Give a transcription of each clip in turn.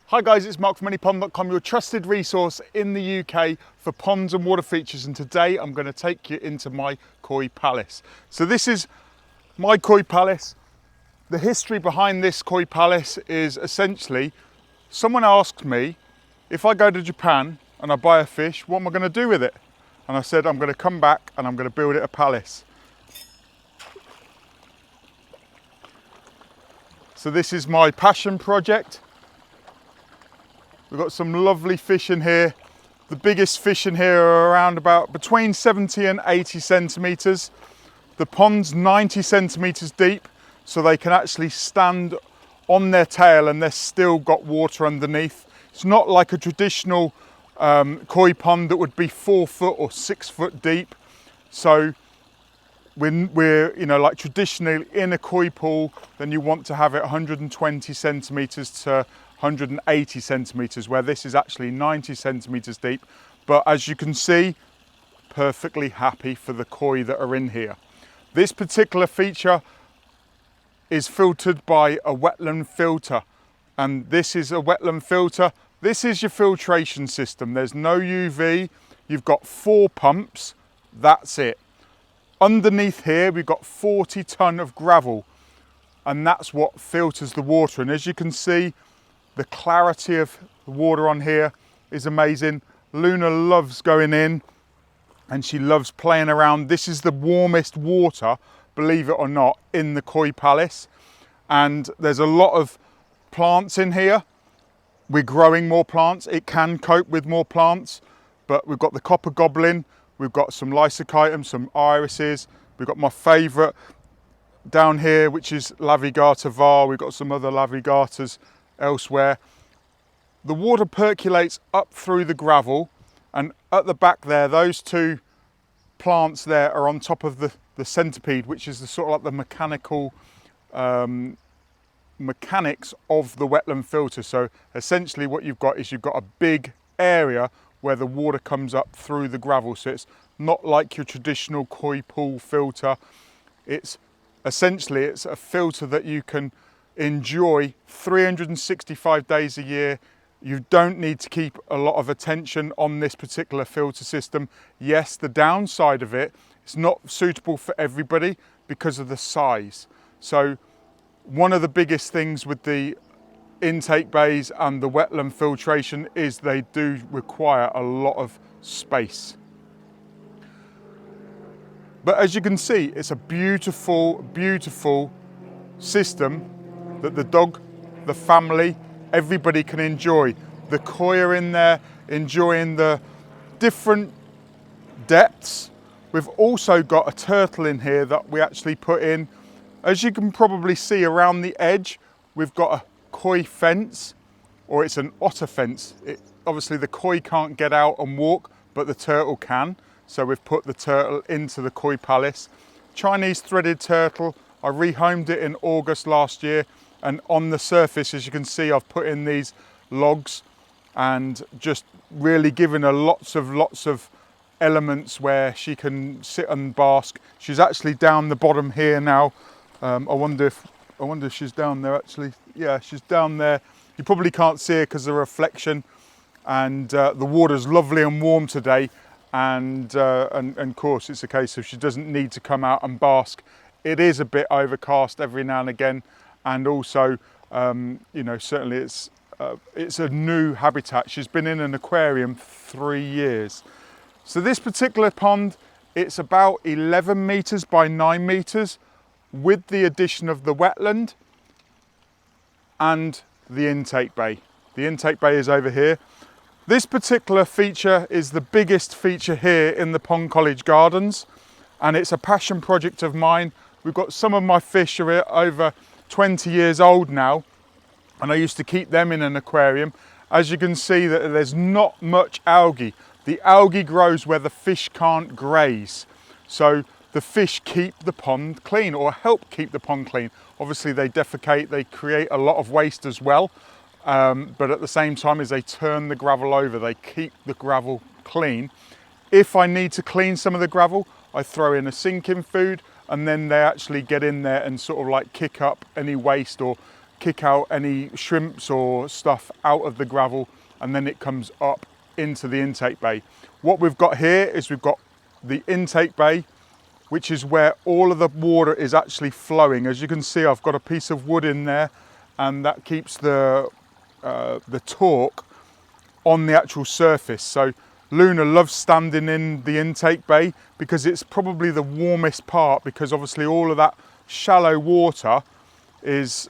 Hi guys, it's Mark from anypond.com, your trusted resource in the UK for ponds and water features, and today I'm going to take you into my koi palace. So this is my koi palace. The history behind this koi palace is essentially someone asked me, if I go to Japan and I buy a fish, what am I going to do with it? And I said I'm going to come back and I'm going to build it a palace. So this is my passion project. We've got some lovely fish in here. The biggest fish in here are around about between 70 and 80 centimetres. The pond's 90 centimetres deep, so they can actually stand on their tail and they've still got water underneath. It's not like a traditional koi pond that would be 4 foot or 6 foot deep. So we're like traditionally in a koi pool, then you want to have it 120 centimetres to 180 centimetres, where this is actually 90 centimetres deep. But as you can see, perfectly happy for the koi that are in here. This particular feature is filtered by a wetland filter, and this is a wetland filter. This is your filtration system. There's no UV. You've got 4 pumps. That's it. Underneath here, we've got 40 tonne of gravel, and that's what filters the water. And as you can see, the clarity of the water on here is amazing. Luna loves going in and she loves playing around. This is the warmest water, believe it or not, in the koi palace. And there's a lot of plants in here. We're growing more plants. It can cope with more plants, but we've got the copper goblin, we've got some lysocytum, some irises, we've got my favourite down here, which is Lavigata var. We've got some other Lavigatas elsewhere. The water percolates up through the gravel, and at the back there, those 2 plants there are on top of the centipede, which is the sort of like the mechanical mechanics of the wetland filter. So essentially what you've got is you've got a big area where the water comes up through the gravel. So it's not like your traditional koi pool filter. It's essentially, it's a filter that you can enjoy 365 days a year. You don't need to keep a lot of attention on this particular filter system. Yes, the downside of it, it's not suitable for everybody because of the size. So one of the biggest things with the intake bays and the wetland filtration is they do require a lot of space. But as you can see, it's a beautiful, beautiful system that the dog, the family, everybody can enjoy. The koi are in there enjoying the different depths. We've also got a turtle in here that we actually put in. As you can probably see around the edge, we've got a koi fence, or it's an otter fence. Obviously the koi can't get out and walk, but the turtle can. So we've put the turtle into the koi palace. Chinese threaded turtle. I rehomed it in August last year. And on the surface, as you can see, I've put in these logs and just really given her lots of elements where she can sit and bask. She's actually down the bottom here now. I wonder if she's down there actually. Yeah, she's down there. You probably can't see her because of the reflection. And the water's lovely and warm today. And of course, it's a case of she doesn't need to come out and bask. It is a bit overcast every now and again. And also, certainly it's a new habitat. She's been in an aquarium 3 years. So this particular pond, it's about 11 metres by 9 metres with the addition of the wetland and the intake bay. The intake bay is over here. This particular feature is the biggest feature here in the Pond College Gardens, and it's a passion project of mine. We've got some of my fish are over 20 years old now, and I used to keep them in an aquarium. As you can see, that there's not much algae. The algae grows where the fish can't graze. So the fish keep the pond clean, or help keep the pond clean. Obviously they defecate, they create a lot of waste as well. But at the same time as they turn the gravel over, they keep the gravel clean. If I need to clean some of the gravel, I throw in a sinking food, and then they actually get in there and sort of like kick up any waste or kick out any shrimps or stuff out of the gravel, and then it comes up into the intake bay. What we've got here is we've got the intake bay, which is where all of the water is actually flowing. As you can see, I've got a piece of wood in there, and that keeps the torque on the actual surface. So Luna loves standing in the intake bay because it's probably the warmest part, because obviously all of that shallow water is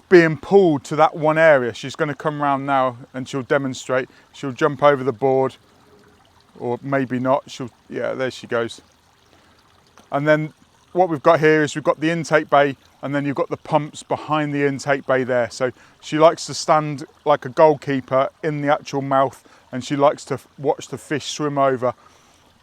being pulled to that one area. She's going to come around now and she'll demonstrate. She'll jump over the board, or maybe not. Yeah, there she goes. And then what we've got here is we've got the intake bay, and then you've got the pumps behind the intake bay there. So she likes to stand like a goalkeeper in the actual mouth, and she likes to watch the fish swim over.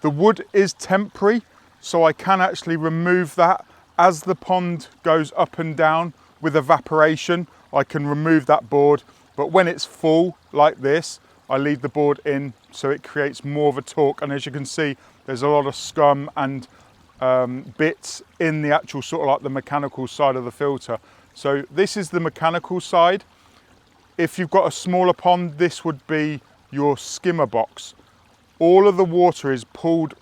The wood is temporary, so I can actually remove that as the pond goes up and down with evaporation. I can remove that board, but when it's full like this, I leave the board in, so it creates more of a torque. And as you can see, there's a lot of scum and bits in the actual sort of like the mechanical side of the filter. So this is the mechanical side. If you've got a smaller pond, this would be your skimmer box. All of the water is pulled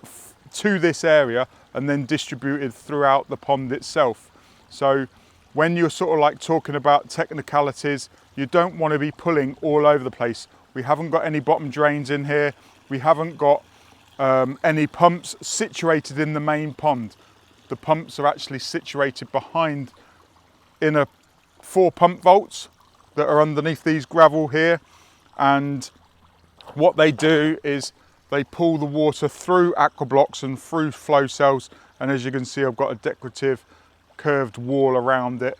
to this area and then distributed throughout the pond itself. So when you're sort of like talking about technicalities, you don't want to be pulling all over the place. We haven't got any bottom drains in here. We haven't got any pumps situated in the main pond. The pumps are actually situated behind in a 4 pump vaults that are underneath these gravel here. And what they do is they pull the water through aqua blocks and through flow cells. And as you can see, I've got a decorative curved wall around it.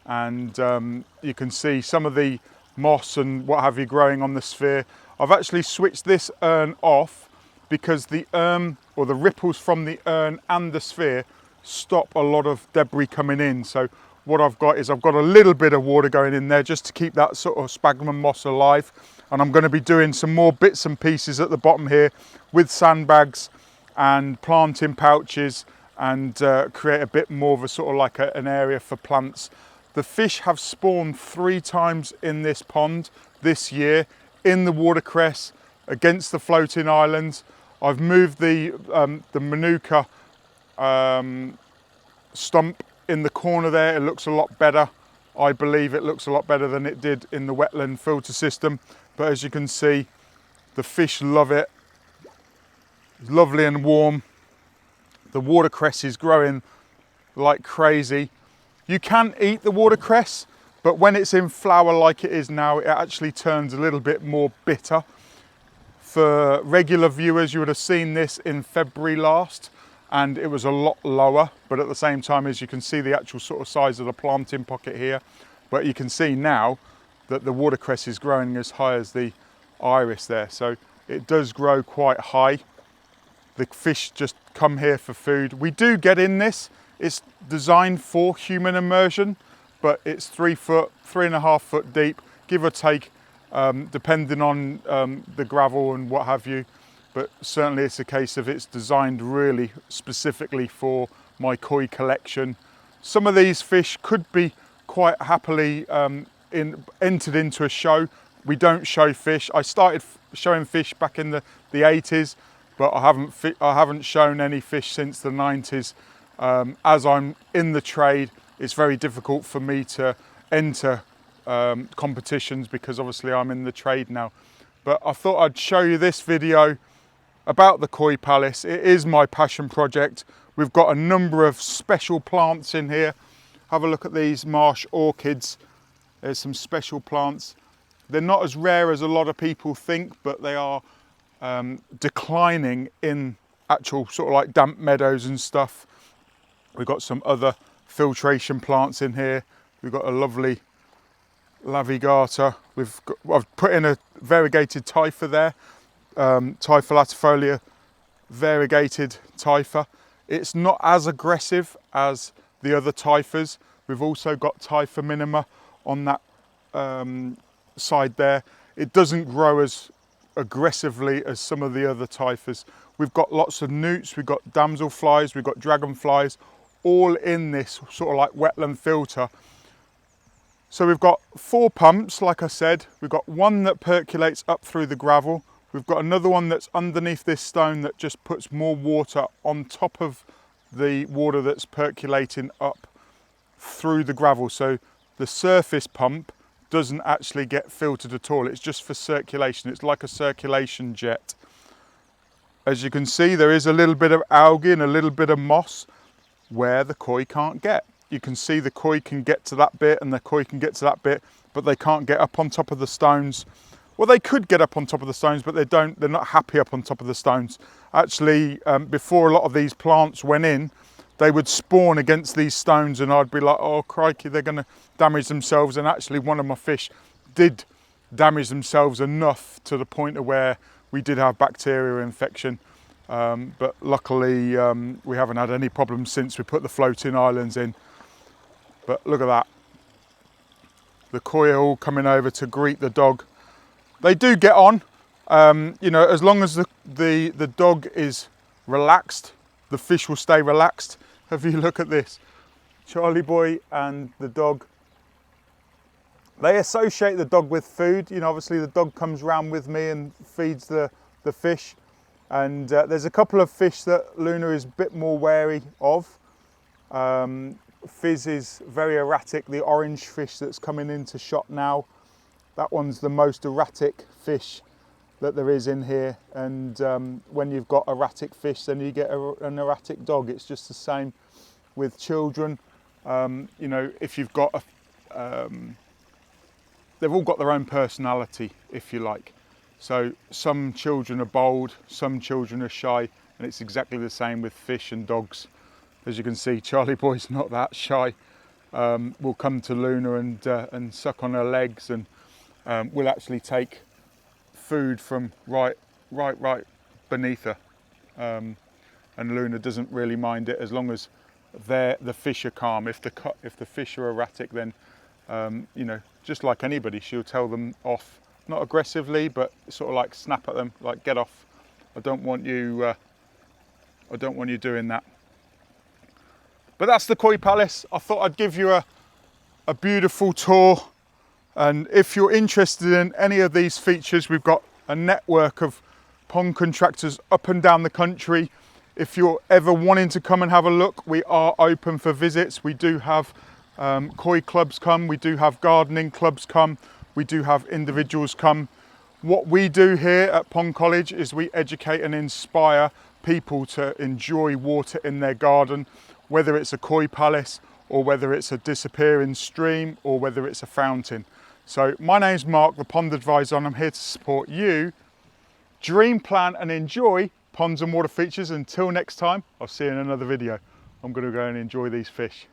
And you can see some of the moss and what have you growing on the sphere. I've actually switched this urn off because the urn, or the ripples from the urn and the sphere, stop a lot of debris coming in. So what I've got is I've got a little bit of water going in there just to keep that sort of sphagnum moss alive. And I'm going to be doing some more bits and pieces at the bottom here with sandbags and planting pouches, and create a bit more of a sort of like an area for plants. The fish have spawned 3 times in this pond this year, in the watercress, against the floating islands. I've moved the manuka stump in the corner there. It looks a lot better. I believe it looks a lot better than it did in the wetland filter system. But as you can see, the fish love it. It's lovely and warm. The watercress is growing like crazy. You can eat the watercress, but when it's in flower like it is now, it actually turns a little bit more bitter. For regular viewers, you would have seen this in February last, and it was a lot lower, but at the same time, as you can see the actual sort of size of the planting pocket here, but you can see now that the watercress is growing as high as the iris there. So it does grow quite high. The fish just come here for food. We do get in this. It's designed for human immersion, but it's 3 foot, 3.5 foot deep, give or take, depending on the gravel and what have you. But certainly it's a case of it's designed really specifically for my koi collection. Some of these fish could be quite happily entered into a show. We don't show fish. I started showing fish back in the 80s, but I haven't shown any fish since the 90s. As I'm in the trade, it's very difficult for me to enter competitions because obviously I'm in the trade now. But I thought I'd show you this video about the Koi Palace. It is my passion project. We've got a number of special plants in here. Have a look at these marsh orchids. There's some special plants. They're not as rare as a lot of people think, but they are declining in actual sort of like damp meadows and stuff. We've got some other filtration plants in here. We've got a lovely lavigata. I've put in a variegated typha there, Typha latifolia variegated typha. It's not as aggressive as the other typhas. We've also got typha minima on that side there. It doesn't grow as aggressively as some of the other typhas. We've got lots of newts, we've got damselflies, we've got dragonflies, all in this sort of like wetland filter. So we've got 4 pumps, like I said. We've got one that percolates up through the gravel. We've got another one that's underneath this stone that just puts more water on top of the water that's percolating up through the gravel. So the surface pump doesn't actually get filtered at all. It's just for circulation. It's like a circulation jet. As you can see, there is a little bit of algae and a little bit of moss where the koi can't get. You can see the koi can get to that bit and the koi can get to that bit, but they can't get up on top of the stones. Well, they could get up on top of the stones, but they're not happy up on top of the stones. Actually, before a lot of these plants went in, they would spawn against these stones and I'd be like, oh crikey, they're gonna damage themselves. And actually one of my fish did damage themselves enough to the point of where we did have bacterial infection. But luckily we haven't had any problems since we put the floating islands in. But look at that. The koi are all coming over to greet the dog. They do get on, you know, as long as the dog is relaxed, the fish will stay relaxed. If you look at this, Charlie boy and the dog, they associate the dog with food. You know, obviously the dog comes round with me and feeds the fish. And there's a couple of fish that Luna is a bit more wary of. Fizz is very erratic, the orange fish that's coming into shot now. That one's the most erratic fish that there is in here. And when you've got erratic fish, then you get an erratic dog. It's just the same with children. You know, if you've got they've all got their own personality, if you like. So some children are bold, some children are shy, and it's exactly the same with fish and dogs. As you can see, Charlie boy's not that shy. We'll come to Luna and suck on her legs, and we'll actually take food from right beneath her. And Luna doesn't really mind it as long as the fish are calm. If the fish are erratic, then you know, just like anybody, she'll tell them off, not aggressively, but sort of like snap at them, like get off. I don't want you doing that. But that's the Koi Palace. I thought I'd give you a beautiful tour. And if you're interested in any of these features, we've got a network of pond contractors up and down the country. If you're ever wanting to come and have a look, we are open for visits. We do have koi clubs come, we do have gardening clubs come, we do have individuals come. What we do here at Pond College is we educate and inspire people to enjoy water in their garden, whether it's a koi palace or whether it's a disappearing stream or whether it's a fountain. So my name's Mark, the Pond Advisor, and I'm here to support you. Dream, plan and enjoy ponds and water features. Until next time, I'll see you in another video. I'm going to go and enjoy these fish.